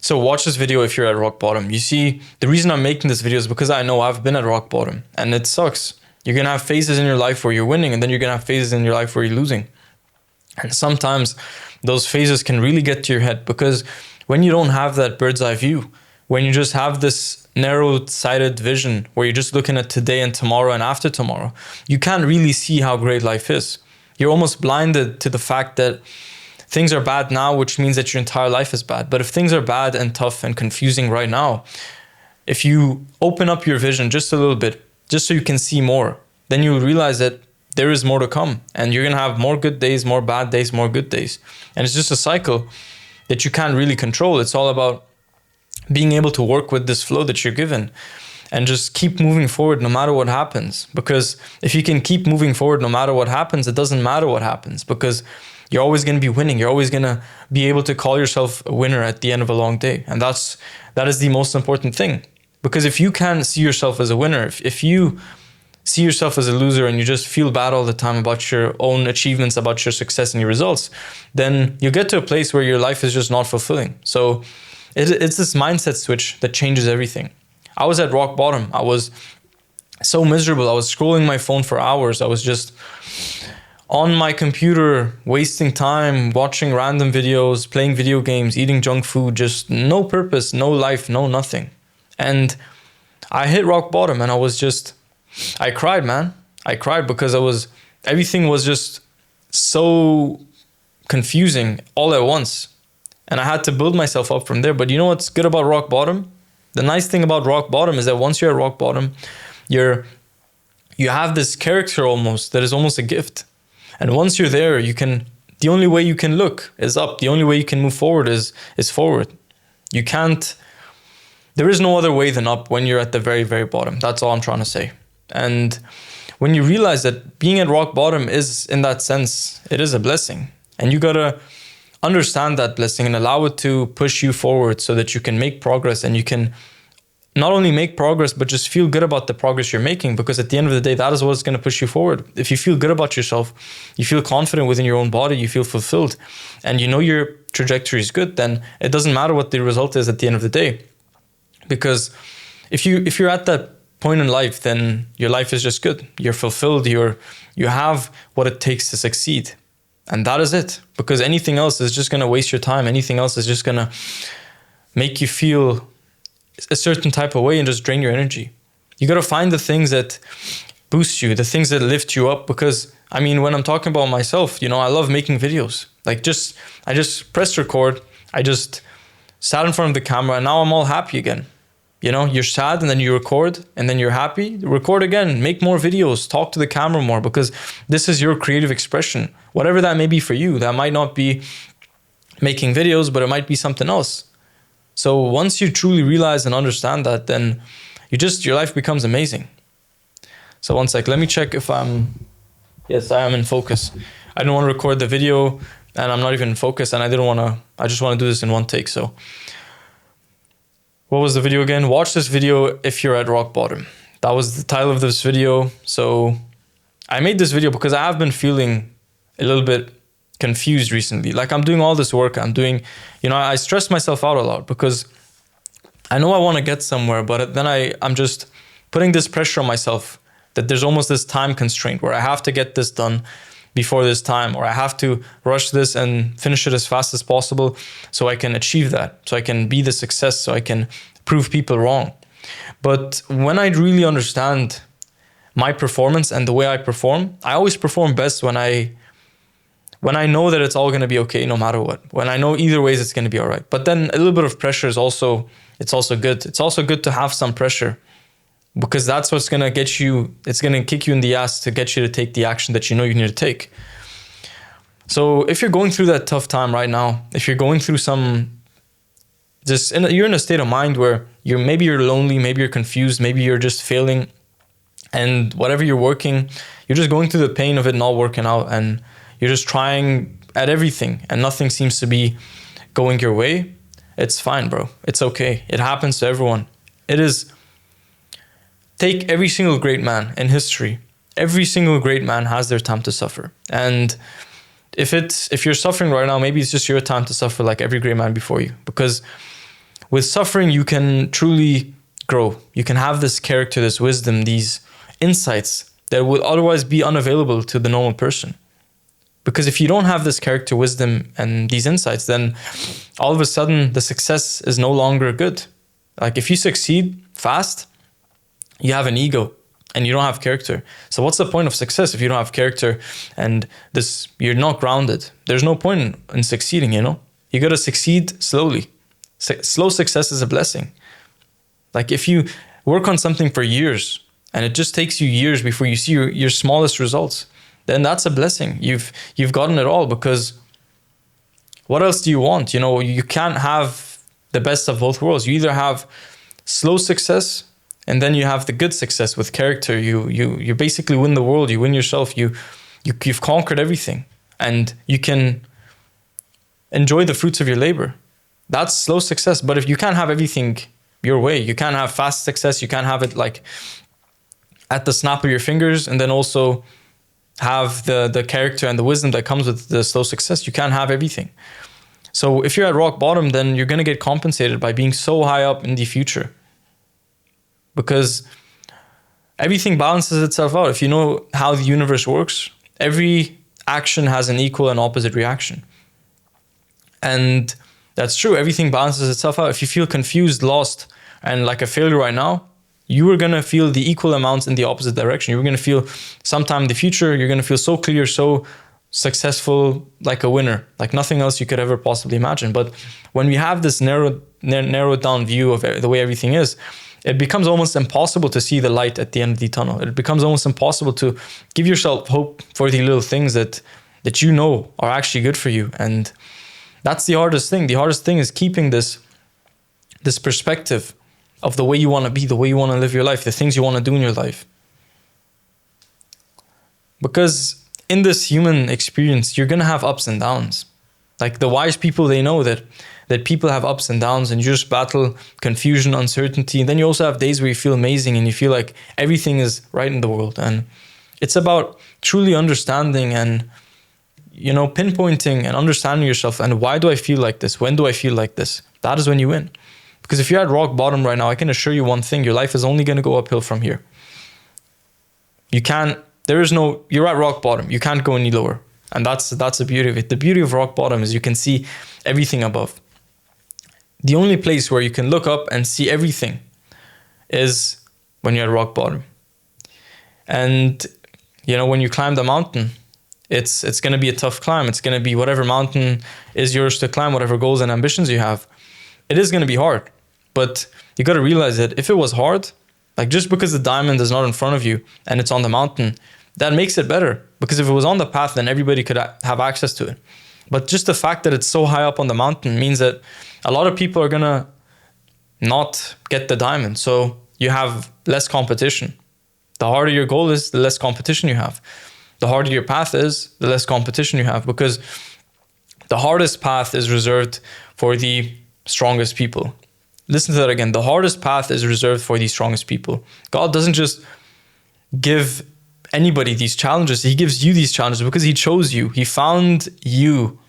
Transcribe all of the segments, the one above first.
So watch this video if you're at rock bottom. You see, the reason I'm making this video is because I know I've been at rock bottom and it sucks. You're going to have phases in your life where you're winning, and then you're going to have phases in your life where you're losing. And sometimes those phases can really get to your head, because when you don't have that bird's eye view, when you just have this narrow-sighted vision where you're just looking at today and tomorrow and after tomorrow, you can't really see how great life is. You're almost blinded to the fact that things are bad now, which means that your entire life is bad. But if things are bad and tough and confusing right now, if you open up your vision just a little bit, just so you can see more, then you'll realize that there is more to come, and you're going to have more good days, more bad days, more good days. And it's just a cycle that you can't really control. It's all about being able to work with this flow that you're given and just keep moving forward no matter what happens. Because if you can keep moving forward no matter what happens, it doesn't matter what happens, because you're always going to be winning. You're always going to be able to call yourself a winner at the end of a long day. And that is the most important thing. Because if you can't see yourself as a winner, if you see yourself as a loser and you just feel bad all the time about your own achievements, about your success and your results, then you get to a place where your life is just not fulfilling. So it's this mindset switch that changes everything. I was at rock bottom. I was so miserable. I was scrolling my phone for hours. I was just on my computer, wasting time, watching random videos, playing video games, eating junk food, just no purpose, no life, no nothing. And I hit rock bottom, and I cried, man. I cried because everything was just so confusing all at once. And I had to build myself up from there. But you know what's good about rock bottom? The nice thing about rock bottom is that once you're at rock bottom, you have this character almost that is almost a gift. And once you're there, the only way you can look is up. The only way you can move forward is forward. There is no other way than up when you're at the very, very bottom. That's all I'm trying to say. And when you realize that being at rock bottom is, in that sense, it is a blessing. And you gotta understand that blessing and allow it to push you forward so that you can make progress, and you can not only make progress, but just feel good about the progress you're making, because at the end of the day, that is what's going to push you forward. If you feel good about yourself, you feel confident within your own body, you feel fulfilled, and you know your trajectory is good, then it doesn't matter what the result is at the end of the day. Because if you're at that point in life, then your life is just good. You're fulfilled, you have what it takes to succeed. And that is it. Because anything else is just going to waste your time. Anything else is just going to make you feel a certain type of way and just drain your energy. You got to find the things that boost you, the things that lift you up. Because I mean, when I'm talking about myself, I love making videos. I just pressed record. I just sat in front of the camera, and now I'm all happy again. You're sad, and then you record, and then you're happy. Record again, make more videos, talk to the camera more, because this is your creative expression. Whatever that may be for you, that might not be making videos, but it might be something else. So once you truly realize and understand that, then your life becomes amazing. So one sec, let me check if yes, I am in focus. I don't want to record the video, and I'm not even in focus, and I just want to do this in one take. So what was the video again? Watch this video if you're at rock bottom. That was the title of this video. So I made this video because I have been feeling a little bit confused recently. Like, I'm doing all this work. I stress myself out a lot because I know I want to get somewhere, but then I'm just putting this pressure on myself that there's almost this time constraint where I have to get this done before this time, or I have to rush this and finish it as fast as possible so I can achieve that, so I can be the success, so I can prove people wrong. But when I really understand my performance and the way I perform, I always perform best when I know that it's all going to be okay no matter what. When I know either ways it's going to be all right. But then a little bit of pressure is also good. It's also good to have some pressure, because that's what's going to get you, it's going to kick you in the ass to get you to take the action that you know you need to take. So if you're going through that tough time right now, if you're going through you're in a state of mind where maybe you're lonely, maybe you're confused, maybe you're just failing, and whatever you're working, you're just going through the pain of it not working out, and you're just trying at everything and nothing seems to be going your way, it's fine, bro. It's okay. It happens to everyone. Take every single great man in history. Every single great man has their time to suffer. And if you're suffering right now, maybe it's just your time to suffer like every great man before you. Because with suffering, you can truly grow. You can have this character, this wisdom, these insights that would otherwise be unavailable to the normal person. Because if you don't have this character, wisdom, and these insights, then all of a sudden the success is no longer good. Like if you succeed fast, you have an ego and you don't have character. So what's the point of success if you don't have character and you're not grounded? There's no point in succeeding, you know? You got to succeed slowly. Slow success is a blessing. Like if you work on something for years and it just takes you years before you see your smallest results, then that's a blessing. You've gotten it all, because what else do you want? You know, you can't have the best of both worlds. You either have slow success and then you have the good success with character. You basically win the world. You win yourself. You've conquered everything, and you can enjoy the fruits of your labor. That's slow success. But if you can't have everything your way, you can't have fast success. You can't have it like at the snap of your fingers, and then also have the character and the wisdom that comes with the slow success. You can't have everything. So if you're at rock bottom, then you're going to get compensated by being so high up in the future, because everything balances itself out. If you know how the universe works, every action has an equal and opposite reaction. And that's true. Everything balances itself out. If you feel confused, lost, and like a failure right now, you are going to feel the equal amounts in the opposite direction. You're going to feel sometime in the future, you're going to feel so clear, so successful, like a winner, like nothing else you could ever possibly imagine. But when we have this narrowed down view of the way everything is, it becomes almost impossible to see the light at the end of the tunnel. It becomes almost impossible to give yourself hope for the little things that you know are actually good for you. And that's the hardest thing. The hardest thing is keeping this perspective of the way you want to be, the way you want to live your life, the things you want to do in your life. Because in this human experience, you're going to have ups and downs. Like the wise people, they know that people have ups and downs, and you just battle confusion, uncertainty. And then you also have days where you feel amazing and you feel like everything is right in the world. And it's about truly understanding and, you know, pinpointing and understanding yourself. And why do I feel like this? When do I feel like this? That is when you win. Because if you're at rock bottom right now, I can assure you one thing: your life is only going to go uphill from here. You're at rock bottom. You can't go any lower. And that's the beauty of it. The beauty of rock bottom is you can see everything above. The only place where you can look up and see everything is when you're at rock bottom. And, you know, when you climb the mountain, it's going to be a tough climb. It's going to be whatever mountain is yours to climb, whatever goals and ambitions you have. It is going to be hard. But you got to realize that if it was hard, like just because the diamond is not in front of you and it's on the mountain, that makes it better. Because if it was on the path, then everybody could have access to it. But just the fact that it's so high up on the mountain means that a lot of people are going to not get the diamond. So you have less competition. The harder your goal is, the less competition you have. The harder your path is, the less competition you have. Because the hardest path is reserved for the strongest people. Listen to that again. The hardest path is reserved for the strongest people. God doesn't just give anybody these challenges. He gives you these challenges because he chose you. He found you,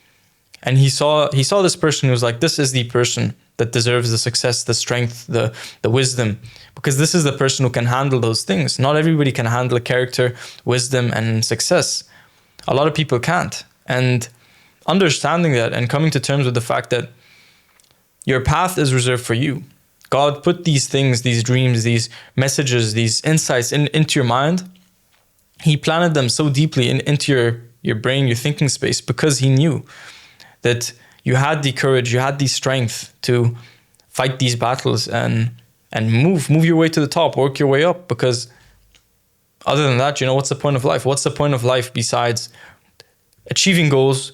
and he saw this person who was like, this is the person that deserves the success, the strength, the wisdom, because this is the person who can handle those things. Not everybody can handle character, wisdom, and success. A lot of people can't. And understanding that and coming to terms with the fact that your path is reserved for you. God put these things, these dreams, these messages, these insights into your mind. He planted them so deeply into your brain, your thinking space, because he knew that you had the courage, you had the strength to fight these battles and move your way to the top, work your way up. Because other than that, you know, what's the point of life? What's the point of life besides achieving goals,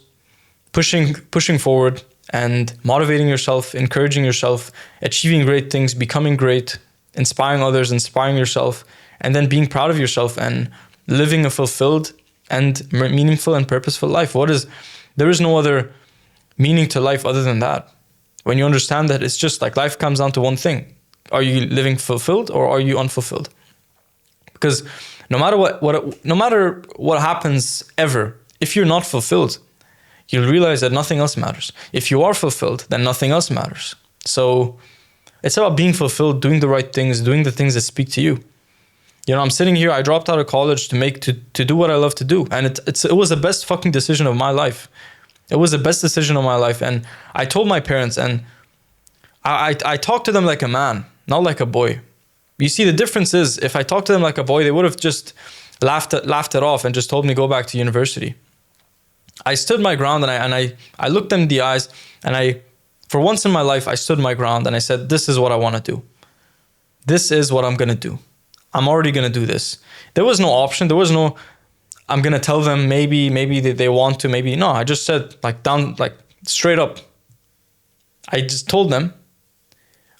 pushing forward, and motivating yourself, encouraging yourself, achieving great things, becoming great, inspiring others, inspiring yourself, and then being proud of yourself and living a fulfilled and meaningful and purposeful life? There is no other meaning to life other than that. When you understand that, it's just like life comes down to one thing. Are you living fulfilled or are you unfulfilled? Because no matter what happens ever, if you're not fulfilled, you'll realize that nothing else matters. If you are fulfilled, then nothing else matters. So It's about being fulfilled, doing the right things, doing the things that speak to you. You know, I'm sitting here, I dropped out of college to do what I love to do. And it was the best fucking decision of my life. It was the best decision of my life. And I told my parents, and I talked to them like a man, not like a boy. You see, the difference is, if I talked to them like a boy, they would have just laughed it off and just told me go back to university. I stood my ground, and I looked them in the eyes, and for once in my life, I stood my ground and I said, this is what I want to do. This is what I'm going to do. I'm already going to do this. There was no option. There was no, I'm going to tell them maybe they want to, maybe. No, I just said like straight up. I just told them,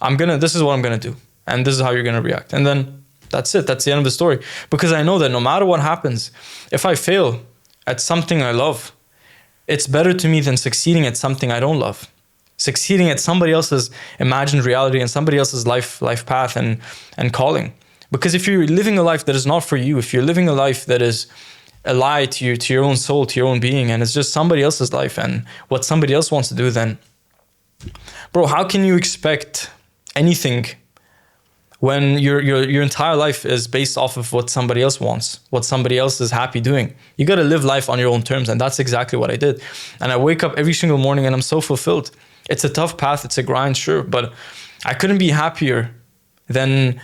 this is what I'm going to do. And this is how you're going to react. And then that's it. That's the end of the story. Because I know that no matter what happens, if I fail at something I love, it's better to me than succeeding at something I don't love. Succeeding at somebody else's imagined reality and somebody else's life path and calling. Because if you're living a life that is not for you, if you're living a life that is a lie to your own soul, to your own being, and it's just somebody else's life and what somebody else wants to do, then, bro, how can you expect anything when your entire life is based off of what somebody else wants, what somebody else is happy doing? You got to live life on your own terms, and that's exactly what I did. And I wake up every single morning and I'm so fulfilled. It's a tough path, it's a grind, sure, but I couldn't be happier than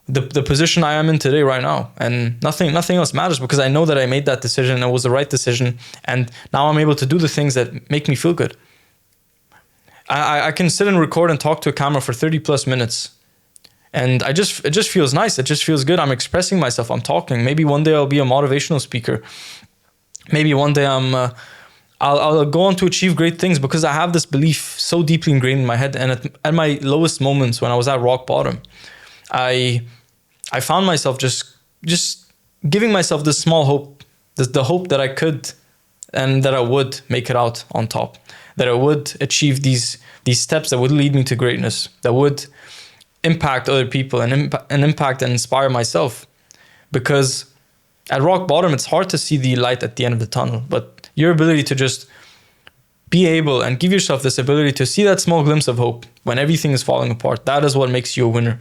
the position I am in today right now. And nothing else matters, because I know that I made that decision and it was the right decision, and now I'm able to do the things that make me feel good. I can sit and record and talk to a camera for 30 plus minutes, and it just feels nice. It just feels good. I'm expressing myself. I'm talking. Maybe one day I'll be a motivational speaker. Maybe one day I'll go on to achieve great things, because I have this belief so deeply ingrained in my head. And at my lowest moments, when I was at rock bottom, I found myself just giving myself this small hope, the hope that I could and that I would make it out on top, that I would achieve these steps that would lead me to greatness, that would impact other people and impact and inspire myself. Because at rock bottom, it's hard to see the light at the end of the tunnel, but your ability to just be able and give yourself this ability to see that small glimpse of hope when everything is falling apart, that is what makes you a winner.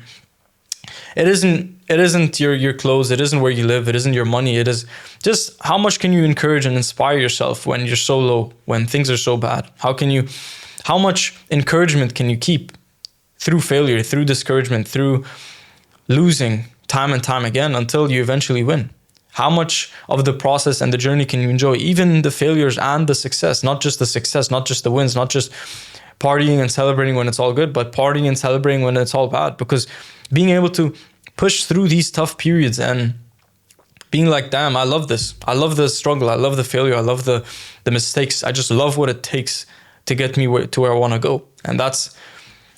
It isn't your clothes, it isn't where you live, it isn't your money, it is just how much can you encourage and inspire yourself when you're so low, when things are so bad? How much encouragement can you keep through failure, through discouragement, through losing time and time again until you eventually win? How much of the process and the journey can you enjoy, even the failures and the success, not just the success, not just the wins, not just partying and celebrating when it's all good, but partying and celebrating when it's all bad? Because being able to push through these tough periods and being like, damn, I love this. I love the struggle. I love the failure. I love the mistakes. I just love what it takes to get me to where I want to go. And that's,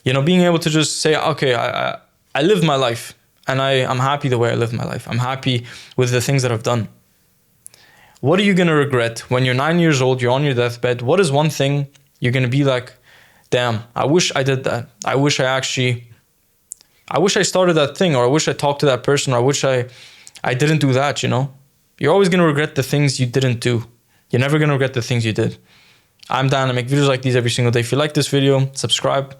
being able to just say, okay, I lived my life and I'm happy the way I live my life. I'm happy with the things that I've done. What are you going to regret when you're 9 years old, you're on your deathbed? What is one thing you're going to be like, damn, I wish I did that. I wish I started that thing, or I wish I talked to that person, or I wish I didn't do that, You're always going to regret the things you didn't do. You're never going to regret the things you did. I'm Dan. I make videos like these every single day. If you like this video, subscribe.